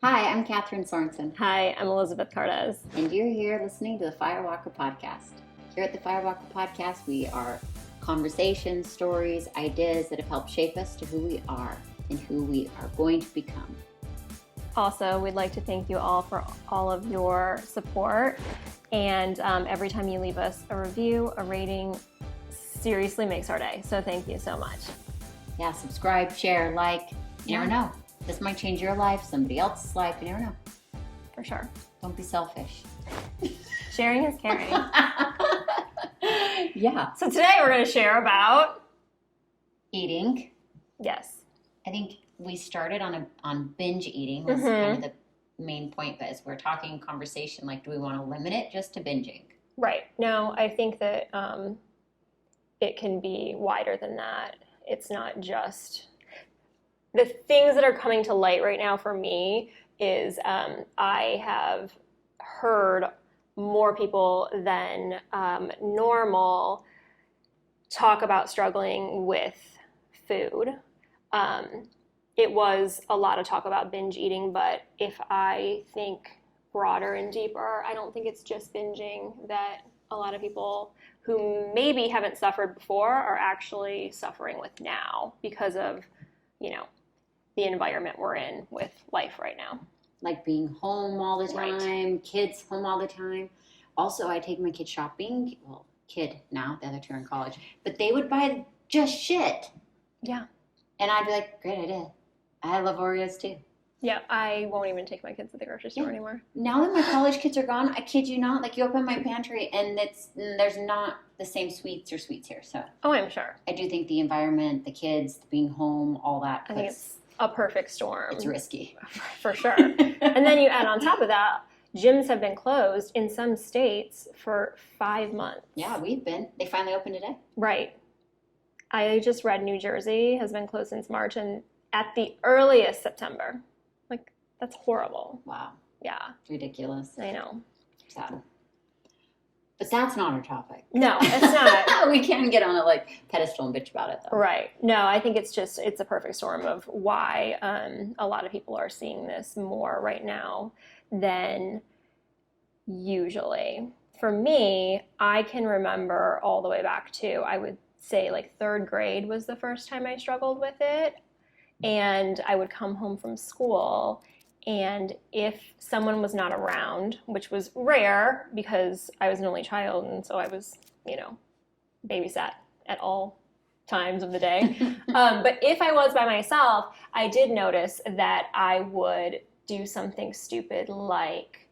Hi, I'm Kathryn Sorensen, Hi, I'm Elizabeth Cardes. and you're here listening to the Firewalker Podcast. Here at the Firewalker Podcast, we are conversations, stories, ideas that have helped shape us to who we are and who we are going to become. Also, we'd like to thank you all for all of your support. And every time you leave us a review, a rating, seriously makes our day. So thank you so much. Yeah, subscribe, share, like. You never know. This might change your life, somebody else's life. You never know. For sure. Don't be selfish. Sharing is caring. Yeah. So today we're going to share about eating. Yes. I think we started on binge eating was kind of the main point, but as we're talking conversation, like, do we want to limit it just to binging? Right. No, I think that it can be wider than that. It's not just the things that are coming to light right now for me is I have heard more people than normal talk about struggling with food. It was a lot of talk about binge eating, but if I think broader and deeper, I don't think it's just binging that a lot of people who maybe haven't suffered before are actually suffering with now because of, the environment we're in with life right now. Like being home all the time, Right. Kids home all the time. Also, I take my kids shopping. Well, kid now, the other two are in college. But they would buy just shit. Yeah. And I'd be like, great idea. I love Oreos too. Yeah, I won't even take my kids to the grocery store anymore. Now that my college kids are gone, I kid you not, like you open my pantry and there's not the same sweets here. So Oh, I'm sure. I do think the environment, the kids, being home, all that. I think it's a perfect storm. It's risky. For sure. And then you add on top of that, gyms have been closed in some states for 5 months. Yeah, we've been. They finally opened today. Right. I just read New Jersey has been closed since March and at the earliest September. Like, that's horrible. Wow. Yeah. It's ridiculous. I know. Sad. But that's not our topic. No, it's not. We can't get on a pedestal and bitch about it though. Right. No, I think it's a perfect storm of why a lot of people are seeing this more right now than usually. For me, I can remember all the way back to, I would say third grade was the first time I struggled with it. And I would come home from school, and if someone was not around, which was rare because I was an only child, and so I was, babysat at all times of the day. But if I was by myself, I did notice that I would do something stupid like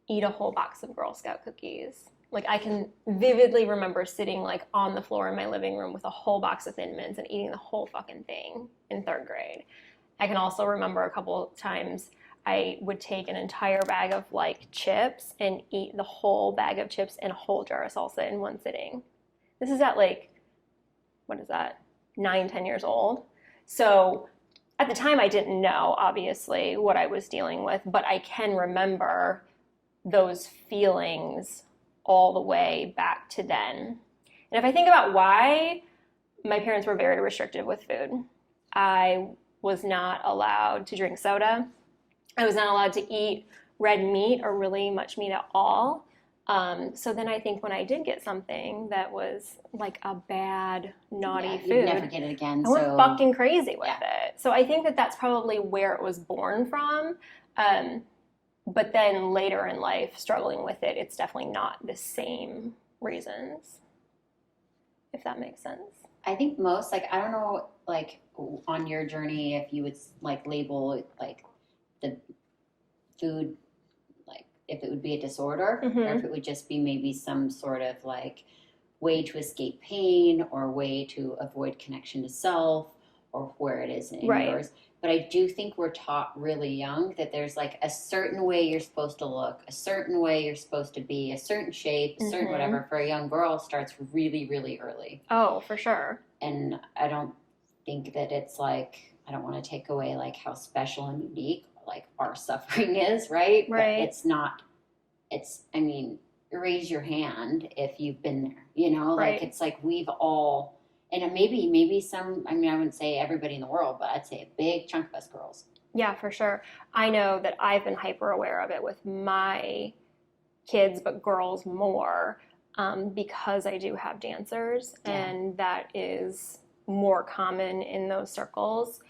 eat a whole box of Girl Scout cookies. I can vividly remember sitting on the floor in my living room with a whole box of Thin Mints and eating the whole fucking thing in third grade. I can also remember a couple of times I would take an entire bag of chips and eat the whole bag of chips and a whole jar of salsa in one sitting. This is at 9, 10 years old. So at the time I didn't know, obviously, what I was dealing with, but I can remember those feelings all the way back to then. And if I think about why, my parents were very restrictive with food. I was not allowed to drink soda. I was not allowed to eat red meat or really much meat at all. So then I think when I did get something that was a bad, naughty food, you'd never get it again. I went fucking crazy with it. So I think that that's probably where it was born from. But then later in life, struggling with it, it's definitely not the same reasons, if that makes sense. I think most, I don't know, on your journey, if you would, label, the food, if it would be a disorder, or if it would just be maybe some sort of, way to escape pain or way to avoid connection to self or where it is in yours. But I do think we're taught really young that there's a certain way you're supposed to look, a certain way you're supposed to be, a certain shape, a certain whatever. For a young girl starts really, really early. Oh, for sure. And I don't think that it's I don't want to take away how special and unique our suffering is, right? Right. But it's not, raise your hand if you've been there, Right. It's we've all, and maybe some, I wouldn't say everybody in the world, but I'd say a big chunk of us girls Yeah, for sure. I know that I've been hyper aware of it with my kids, but girls more, because I do have dancers, and that is more common in those circles.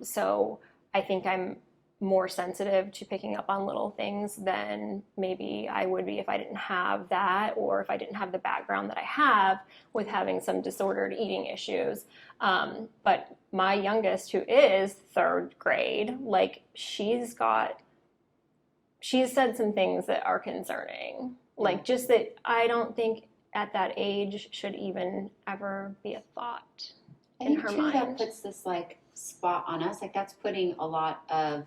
So I think I'm more sensitive to picking up on little things than maybe I would be if I didn't have that, or if I didn't have the background that I have with having some disordered eating issues. But my youngest, who is third grade, like she's said some things that are concerning. Like just that I don't think at that age should even ever be a thought in her mind. That puts this like spot on us. Like that's putting a lot of,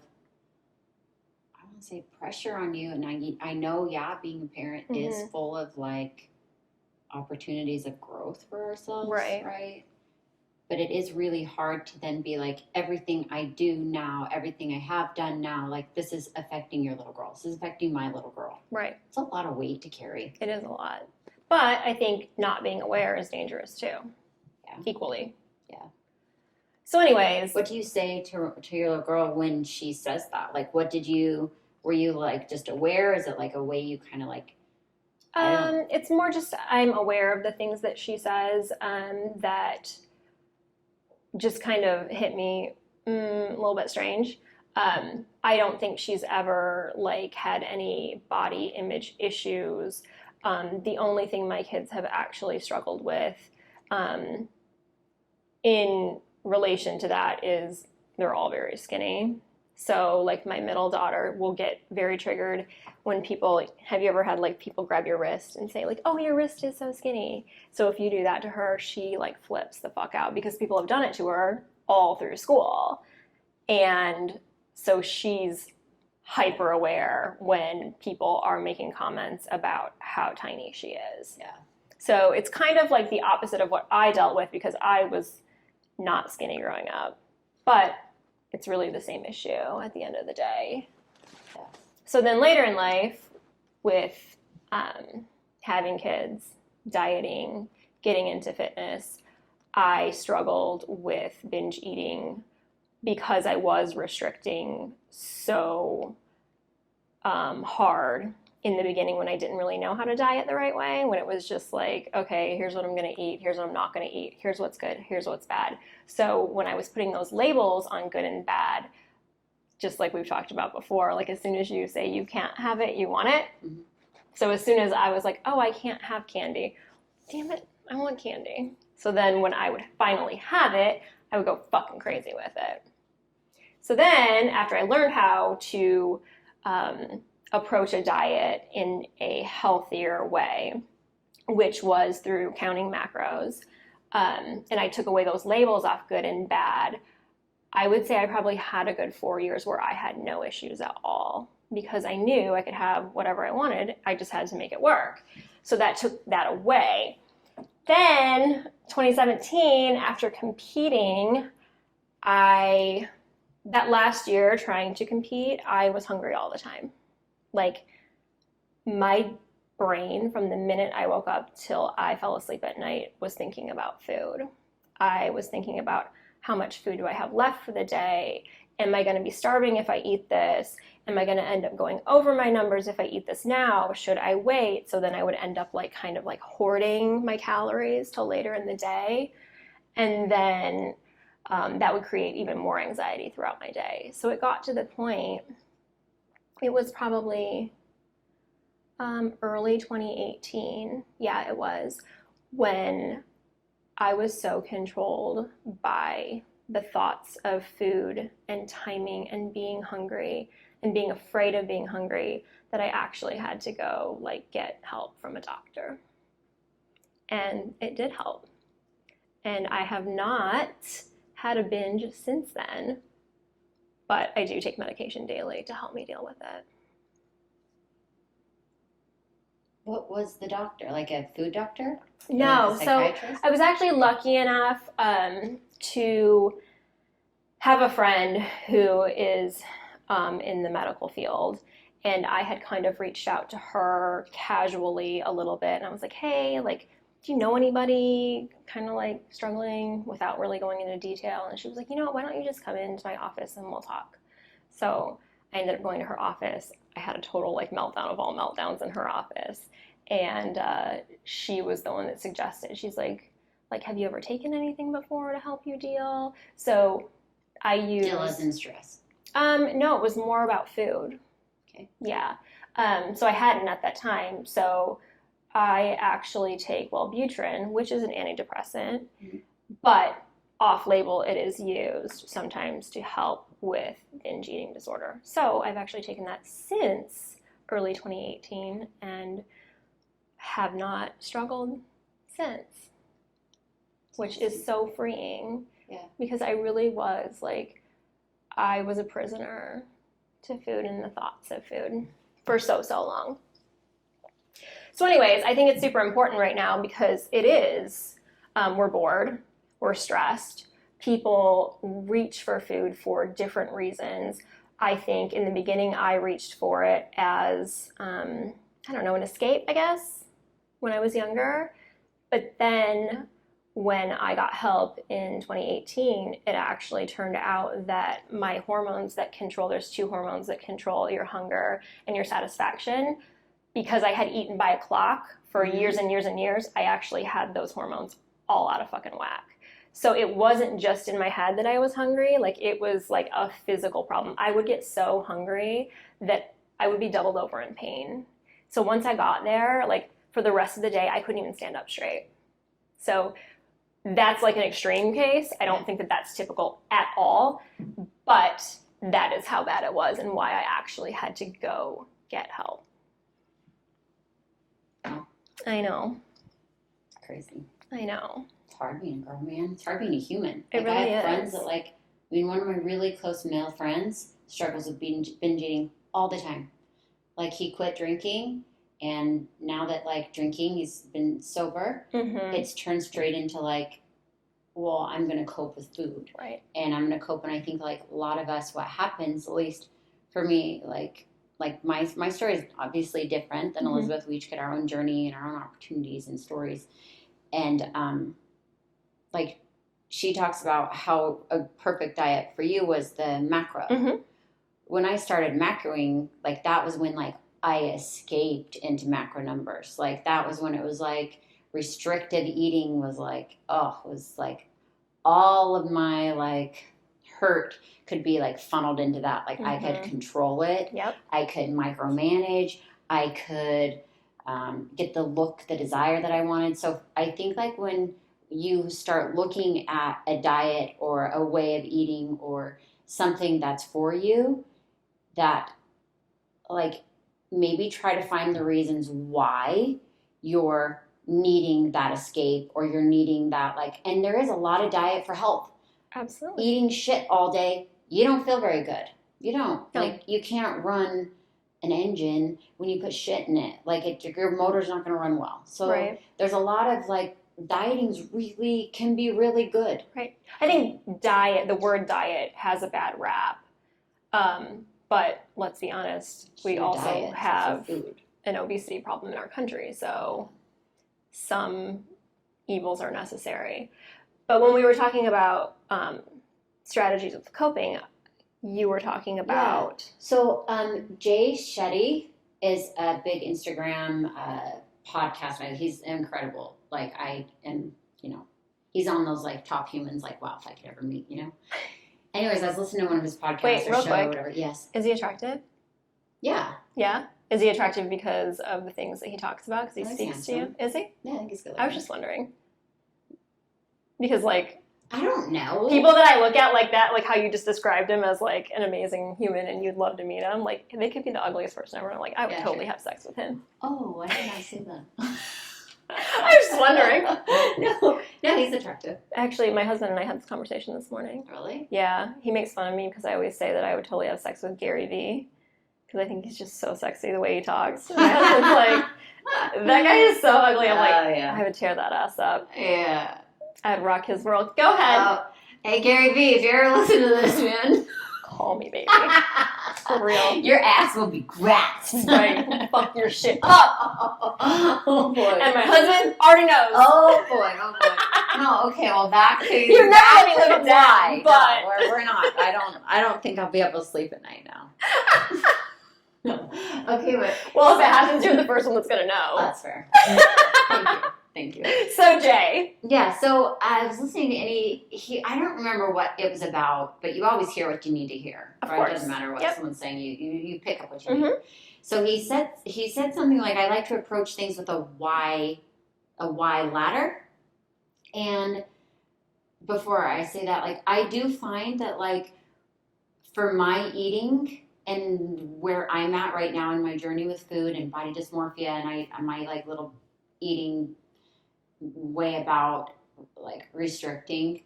I want to say, pressure on you. And I know, yeah, being a parent is full of like opportunities of growth for ourselves, right? But it is really hard to then be like, everything I do now, everything I have done now, like this is affecting your little girl. This is affecting my little girl. Right. It's a lot of weight to carry. It is a lot. But I think not being aware is dangerous too. Yeah. Equally. Yeah. So anyways. What do you say to your little girl when she says that? Like, were you like just aware? Is it like a way you kind of like, it's more just I'm aware of the things that she says that just kind of hit me a little bit strange. I don't think she's ever like had any body image issues. The only thing my kids have actually struggled with in relation to that is they're all very skinny. So like my middle daughter will get very triggered when have you ever had like people grab your wrist and say like, oh, your wrist is so skinny. So if you do that to her, she like flips the fuck out because people have done it to her all through school. And so she's hyper aware when people are making comments about how tiny she is. Yeah. So it's kind of like the opposite of what I dealt with because I was not skinny growing up. But it's really the same issue at the end of the day. Yeah. So then later in life, with having kids, dieting, getting into fitness, I struggled with binge eating because I was restricting so hard in the beginning when I didn't really know how to diet the right way, when it was just like, okay, here's what I'm going to eat, here's what I'm not going to eat, here's what's good, here's what's bad. So when I was putting those labels on good and bad, just like we've talked about before, like as soon as you say you can't have it, you want it. Mm-hmm. So as soon as I was like, oh, I can't have candy, damn it, I want candy. So then when I would finally have it, I would go fucking crazy with it. So then after I learned how to approach a diet in a healthier way, which was through counting macros, and I took away those labels off good and bad, I would say I probably had a good 4 years where I had no issues at all because I knew I could have whatever I wanted. I just had to make it work. So that took that away. Then 2017, after competing, that last year trying to compete, I was hungry all the time. Like my brain from the minute I woke up till I fell asleep at night was thinking about food. I was thinking about how much food do I have left for the day? Am I going to be starving if I eat this? Am I going to end up going over my numbers if I eat this now? Should I wait? So then I would end up like kind of like hoarding my calories till later in the day. And then that would create even more anxiety throughout my day. So it got to the point, it was probably early 2018. Yeah, it was, when I was so controlled by the thoughts of food and timing and being hungry and being afraid of being hungry that I actually had to go like get help from a doctor. And it did help. And I have not had a binge since then, but I do take medication daily to help me deal with it. What was the doctor? Like a food doctor? No, so I was actually lucky enough to have a friend who is in the medical field, and I had kind of reached out to her casually a little bit, and I was like, hey, like, do you know anybody kind of like struggling, without really going into detail? And she was like, you know what, why don't you just come into my office and we'll talk. So I ended up going to her office. I had a total like meltdown of all meltdowns in her office. And she was the one that suggested, she's like, have you ever taken anything before to help you deal? So I used... Deal as in stress? No, it was more about food. Okay. Yeah. So I hadn't at that time. So I actually take Wellbutrin, which is an antidepressant, but off-label it is used sometimes to help with binge eating disorder. So I've actually taken that since early 2018 and have not struggled since, which is so freeing. Yeah. Because I really was like, I was a prisoner to food and the thoughts of food for so long. So anyways, I think it's super important right now because it is, we're bored, we're stressed, people reach for food for different reasons. I think in the beginning I reached for it as, an escape, I guess, when I was younger. But then when I got help in 2018, it actually turned out that my hormones that control, there's 2 hormones that control your hunger and your satisfaction. Because I had eaten by a clock for years and years and years, I actually had those hormones all out of fucking whack. So it wasn't just in my head that I was hungry, like it was like a physical problem. I would get so hungry that I would be doubled over in pain. So once I got there, like for the rest of the day, I couldn't even stand up straight. So that's like an extreme case. I don't think that that's typical at all, but that is how bad it was and why I actually had to go get help. Oh. I know. It's crazy. I know. It's hard being a girl, man. It's hard being a human. It really I have is. friends that one of my really close male friends struggles with binge eating all the time. Like he quit drinking, and now that drinking, he's been sober, it's turned straight into well, I'm going to cope with food. Right. And I'm going to cope. And I think a lot of us, what happens, at least for me, my story is obviously different than Elizabeth. We each get our own journey and our own opportunities and stories. And she talks about how a perfect diet for you was the macro. When I started macroing, that was when I escaped into macro numbers. That was when it was restricted eating was all of my hurt could be funneled into that. I could control it. Yep. I could micromanage. I could get the look, the desire that I wanted. So I think when you start looking at a diet or a way of eating or something that's for you, that maybe try to find the reasons why you're needing that escape or you're needing that and there is a lot of diet for health. Absolutely. Eating shit all day, you don't feel very good. You don't. No. You can't run an engine when you put shit in it. Your motor's not going to run well. So there's a lot of dieting's really can be really good. Right. I think the word diet has a bad rap. But let's be honest, we also have an obesity problem in our country. So some evils are necessary. But when we were talking about strategies of coping, you were talking about... Yeah. So Jay Shetty is a big Instagram podcast. He's incredible. He's on those top humans, wow, if I could ever meet, Anyways, I was listening to one of his podcasts Wait, or real show quick. or whatever. Yes. Is he attractive? Yeah. Yeah? Is he attractive because of the things that he talks about? Because he speaks to you? Is he? Yeah, I think he's good. I was just wondering. Because, I don't know. people that I look at like that, how you just described him as, an amazing human and you'd love to meet him, they could be the ugliest person ever. I would totally have sex with him. Oh, I did not say that. I was just wondering. No, he's attractive. Actually, my husband and I had this conversation this morning. Really? Yeah, he makes fun of me because I always say that I would totally have sex with Gary Vee because I think he's just so sexy the way he talks. And my husband's that guy is so ugly. I'm I would tear that ass up. Yeah. I'd rock his world. Go ahead. Hey, Gary Vee, if you ever listen to this, man. Call me, baby. For real. Your ass will be grasped. Right. Fuck your shit up. Oh, boy. And my husband already knows. Oh, boy. No, okay, well, back to You're never gonna live it down, why. but No, we're not. I don't think I'll be able to sleep at night now. Okay, but well, if it happens, you're the first one that's gonna know. that's fair. Thank you. So Jay. Yeah, so I was listening to I don't remember what it was about, but you always hear what you need to hear. Of right? course. It doesn't matter what Yep. someone's saying, you pick up what you need. So he said something like, I like to approach things with a why ladder. And before I say that, like, I do find that, like, for my eating and where I'm at right now in my journey with food and body dysmorphia and my like little eating way about like restricting,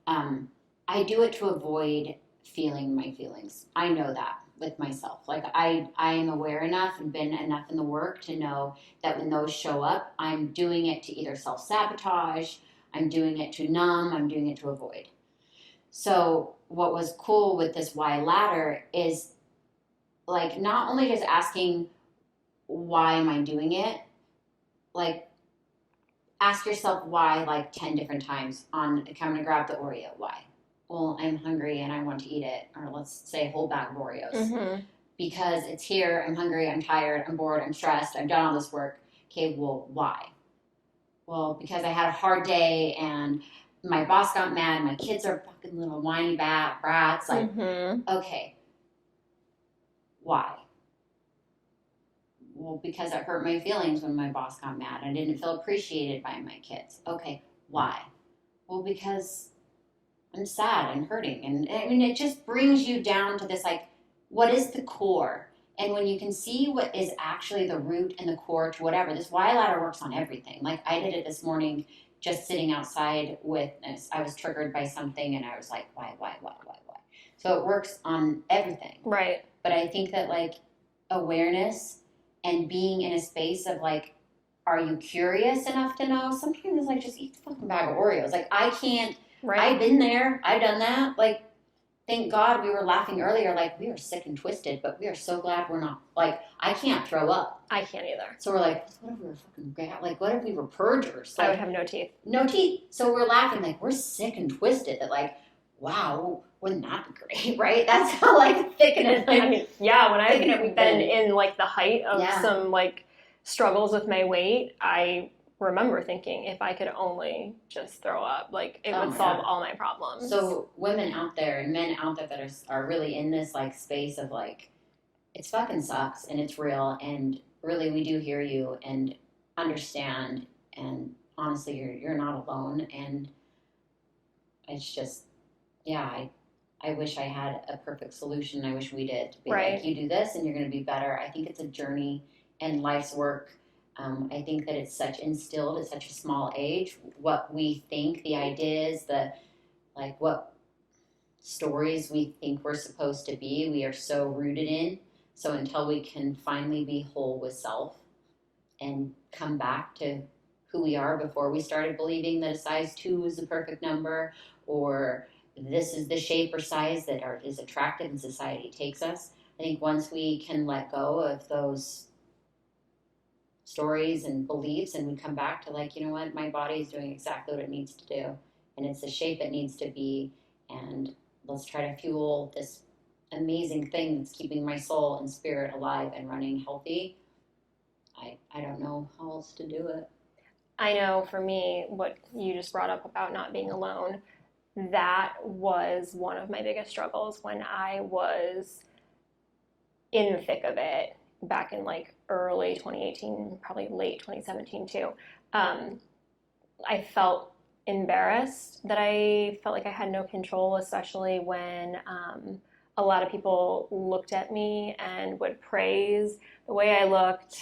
I do it to avoid feeling my feelings. I know that with myself. Like I am aware enough and been enough in the work to know that when those show up, I'm doing it to either self-sabotage, I'm doing it to numb, I'm doing it to avoid. So what was cool with this why ladder is like not only just asking why am I doing it, like ask yourself why like 10 different times on coming to grab the Oreo. Why? Well, I'm hungry and I want to eat it. Or let's say a whole bag of Oreos. Because it's here, I'm hungry, I'm tired, I'm bored, I'm stressed, I've done all this work. Okay, well, why? Well, because I had a hard day and my boss got mad, my kids are fucking little whiny brats. Like, okay, why? Well, because it hurt my feelings when my boss got mad. I didn't feel appreciated by my kids. Okay, why? Well, because I'm sad and hurting. And I mean, it just brings you down to this, like, what is the core? And when you can see what is actually the root and the core to whatever, this why ladder works on everything. Like, I did it this morning just sitting outside with, I was triggered by something and I was like, why? So it works on everything. Right. But I think that, like, awareness and being in a space of like, are you curious enough to know? Sometimes it's like, just eat the fucking bag of Oreos. Like, I can't, I've been there, I've done that. Like, thank God we were laughing earlier, like, we are sick and twisted, but we are so glad we're not. Like, I can't throw up. I can't either. So we're like, what if we were fucking, like, what if we were purgers? Like, I would have no teeth. No teeth. So we're laughing, like, we're sick and twisted. That, like, wow, wouldn't that be great, right? That's how, like, thick and it. I mean, yeah, when I've been in, like, the height of some, like, struggles with my weight, I remember thinking if I could only just throw up, like, it would solve all my problems. So women out there and men out there that are really in this, like, space of, like, it fucking sucks and it's real and really we do hear you and understand, and honestly you're not alone, and it's just, yeah, I wish I had a perfect solution. I wish we did. To be like, you do this and you're going to be better. I think it's a journey and life's work. I think that it's such instilled at such a small age. What we think, the ideas, what stories we think we're supposed to be, we are so rooted in. So until we can finally be whole with self and come back to who we are before we started believing that a size 2 is the perfect number, or this is the shape or size that is attractive and society takes us. I think once we can let go of those stories and beliefs and we come back to, like, you know what, my body is doing exactly what it needs to do and it's the shape it needs to be, and let's try to fuel this amazing thing that's keeping my soul and spirit alive and running healthy. I don't know how else to do it. I know for me, what you just brought up about not being alone, that was one of my biggest struggles when I was in the thick of it back in like early 2018, probably late 2017 too. I felt embarrassed that I felt like I had no control, especially when a lot of people looked at me and would praise the way I looked,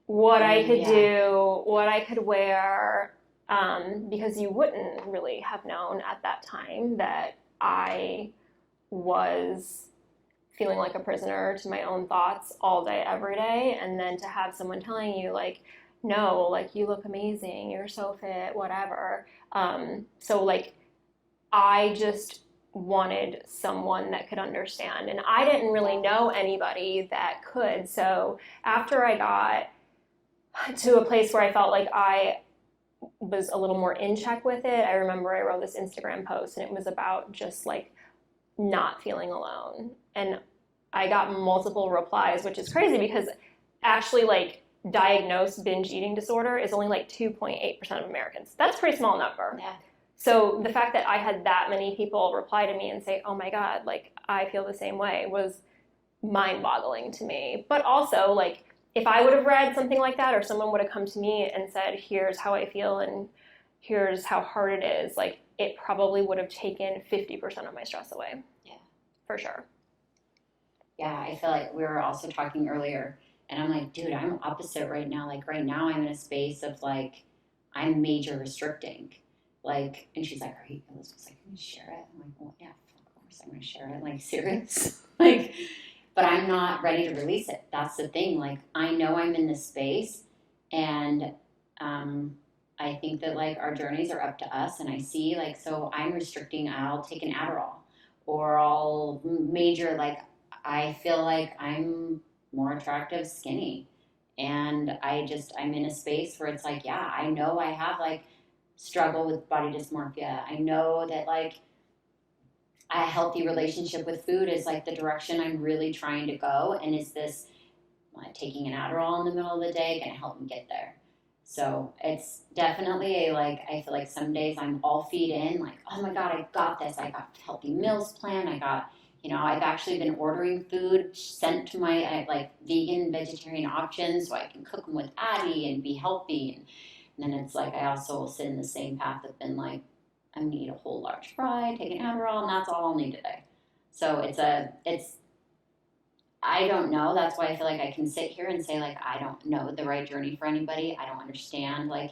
what I could do, what I could wear, because you wouldn't really have known at that time that I was feeling like a prisoner to my own thoughts all day, every day, and then to have someone telling you, like, no, like, you look amazing, you're so fit, whatever. So, like, I just wanted someone that could understand, and I didn't really know anybody that could. So after I got to a place where I felt like I was a little more in check with it. I remember I wrote this Instagram post, and it was about just like not feeling alone. And I got multiple replies, which is crazy because actually like diagnosed binge eating disorder is only like 2.8% of Americans. That's a pretty small number. Yeah. So the fact that I had that many people reply to me and say, oh my God, like I feel the same way, was mind-boggling to me. But also, like, if I would have read something like that, or someone would have come to me and said, here's how I feel and here's how hard it is, like, it probably would have taken 50% of my stress away. Yeah. For sure. Yeah, I feel like we were also talking earlier, and I'm like, dude, I'm opposite right now. Like, right now I'm in a space of, like, I'm major restricting. Like, and she's like, Elizabeth's like, can you share it? I'm like, well, yeah, of course I'm going to share it. Like, serious? Like, but I'm not ready to release it. That's the thing. Like, I know I'm in this space, and I think that, like, our journeys are up to us, and I see, like, so I'm restricting, I'll take an Adderall, or I'll major, like, I feel like I'm more attractive skinny, and I'm in a space where it's like, yeah, I know I have, like, struggle with body dysmorphia. I know that, like, a healthy relationship with food is, like, the direction I'm really trying to go. And is this taking an Adderall in the middle of the day going to help me get there? So it's definitely I feel like some days I'm all feed in, like, oh my God, I got this. I got healthy meals planned. I got, I've actually been ordering food sent to my, like, vegan, vegetarian options so I can cook them with Addie and be healthy. And then it's like, I also will sit in the same path of been like, I need a whole large fry, take an Adderall, and that's all I'll need today. So I don't know. That's why I feel like I can sit here and say, like, I don't know the right journey for anybody. I don't understand, like,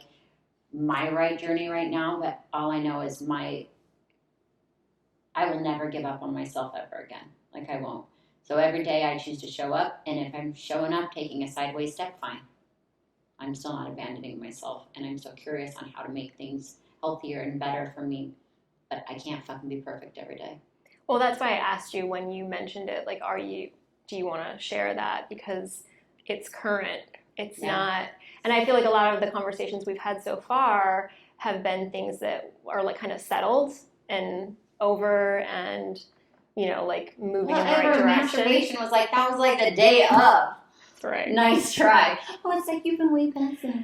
my right journey right now, but all I know is I will never give up on myself ever again. Like, I won't. So every day I choose to show up, and if I'm showing up, taking a sideways step, fine. I'm still not abandoning myself, and I'm still curious on how to make things healthier and better for me, but I can't fucking be perfect every day. Well, that's why I asked you when you mentioned it, like, do you want to share that? Because it's current. It's not, and I feel like a lot of the conversations we've had so far have been things that are, like, kind of settled and over and, like, moving in the right direction. Masturbation was like, that was like the day of. Right. Nice try. Oh, it's like you've been way past it.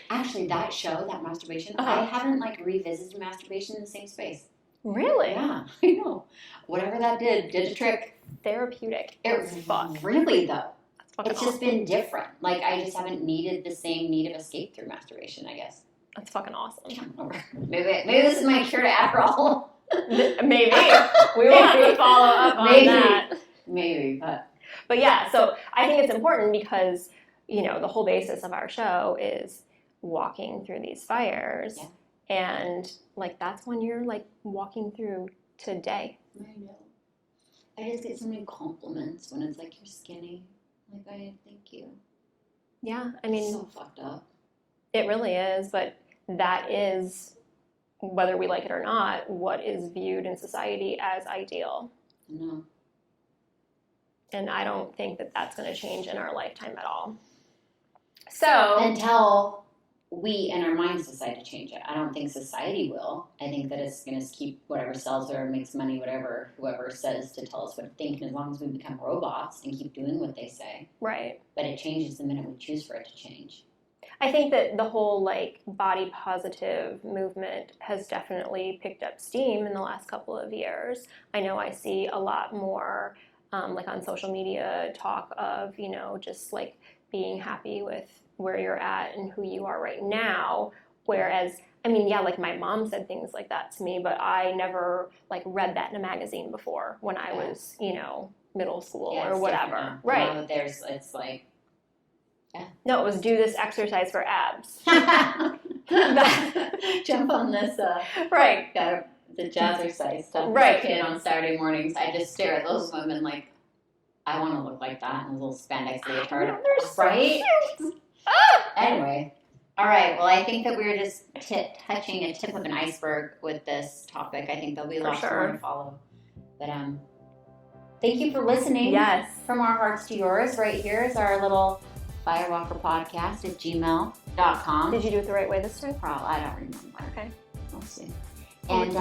Actually, that show, that masturbation, I haven't, like, revisited masturbation in the same space. Really? Yeah, I know. Whatever that did a trick. Therapeutic. It's really, though. It's just been different. Like, I just haven't needed the same need of escape through masturbation, I guess. That's fucking awesome. Maybe this is my cure to Adderall. Maybe. We will have to follow up on that. Maybe, But yeah, so I think it's important because, the whole basis of our show is walking through these fires. Yeah. And, like, that's when you're, like, walking through today. I know. I just get so many compliments when it's like, you're skinny. Like, thank you. Yeah, I mean. It's so fucked up. It really is, but that is, whether we like it or not, what is viewed in society as ideal. No. And I don't think that that's going to change in our lifetime at all. So until we in our minds decide to change it. I don't think society will. I think that it's going to keep whatever sells or makes money, whoever says to tell us what to think. And as long as we become robots and keep doing what they say. Right. But it changes the minute we choose for it to change. I think that the whole, like, body positive movement has definitely picked up steam in the last couple of years. I know I see a lot more like on social media talk of, just, like, being happy with where you're at and who you are right now. Whereas, I mean, yeah, like, my mom said things like that to me, but I never, like, read that in a magazine before when I was, middle school or whatever. Right. It's like, yeah. No, it was do this exercise for abs. Jump on this. Right. The jazzercise stuff. Right. Kid on Saturday mornings, I just stare at those women like, I want to look like that in a little spandex leotard. Oh, they're so right? cute. Anyway. All right. Well, I think that we're just touching a tip of an iceberg with this topic. I think there'll be lots more to follow. But thank you for listening. Yes. From our hearts to yours. Right here is our little firewalkerpodcast@gmail.com. Did you do it the right way this time? Probably, I don't remember. Okay. We'll see. And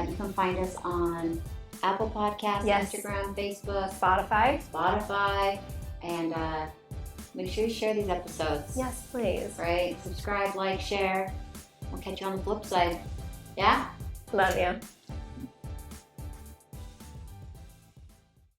you can find us on Apple Podcasts, Yes. Instagram, Facebook, Spotify. and make sure you share these episodes. Yes, please. Right? Subscribe, like, share. We'll catch you on the flip side. Yeah? Love you.